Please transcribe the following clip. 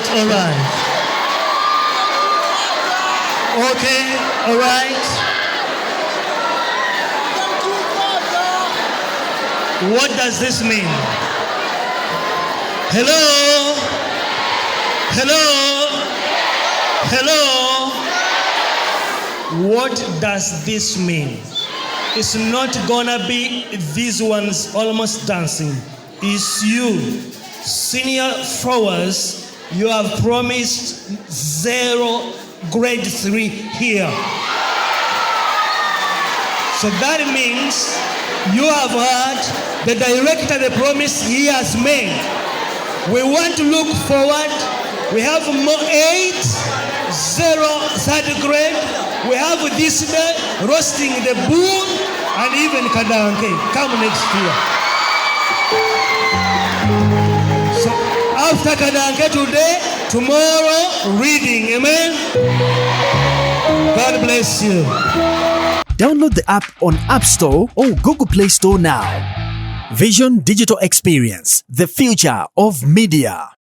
all right. Okay, all right. What does this mean? Hello? Hello? Hello? What does this mean? It's not gonna be these ones almost dancing. It's you. Senior throwers, you have promised 0 grade 3 here. So that means you have heard the director, the promise he has made. We want to look forward. We have more 8, 0, 3rd grade. We have this day roasting the bull and even kadanke. Come next year. So after kadanke today, tomorrow reading. Amen. God bless you. Download the app on App Store or Google Play Store now. Vision Digital Experience, the future of media.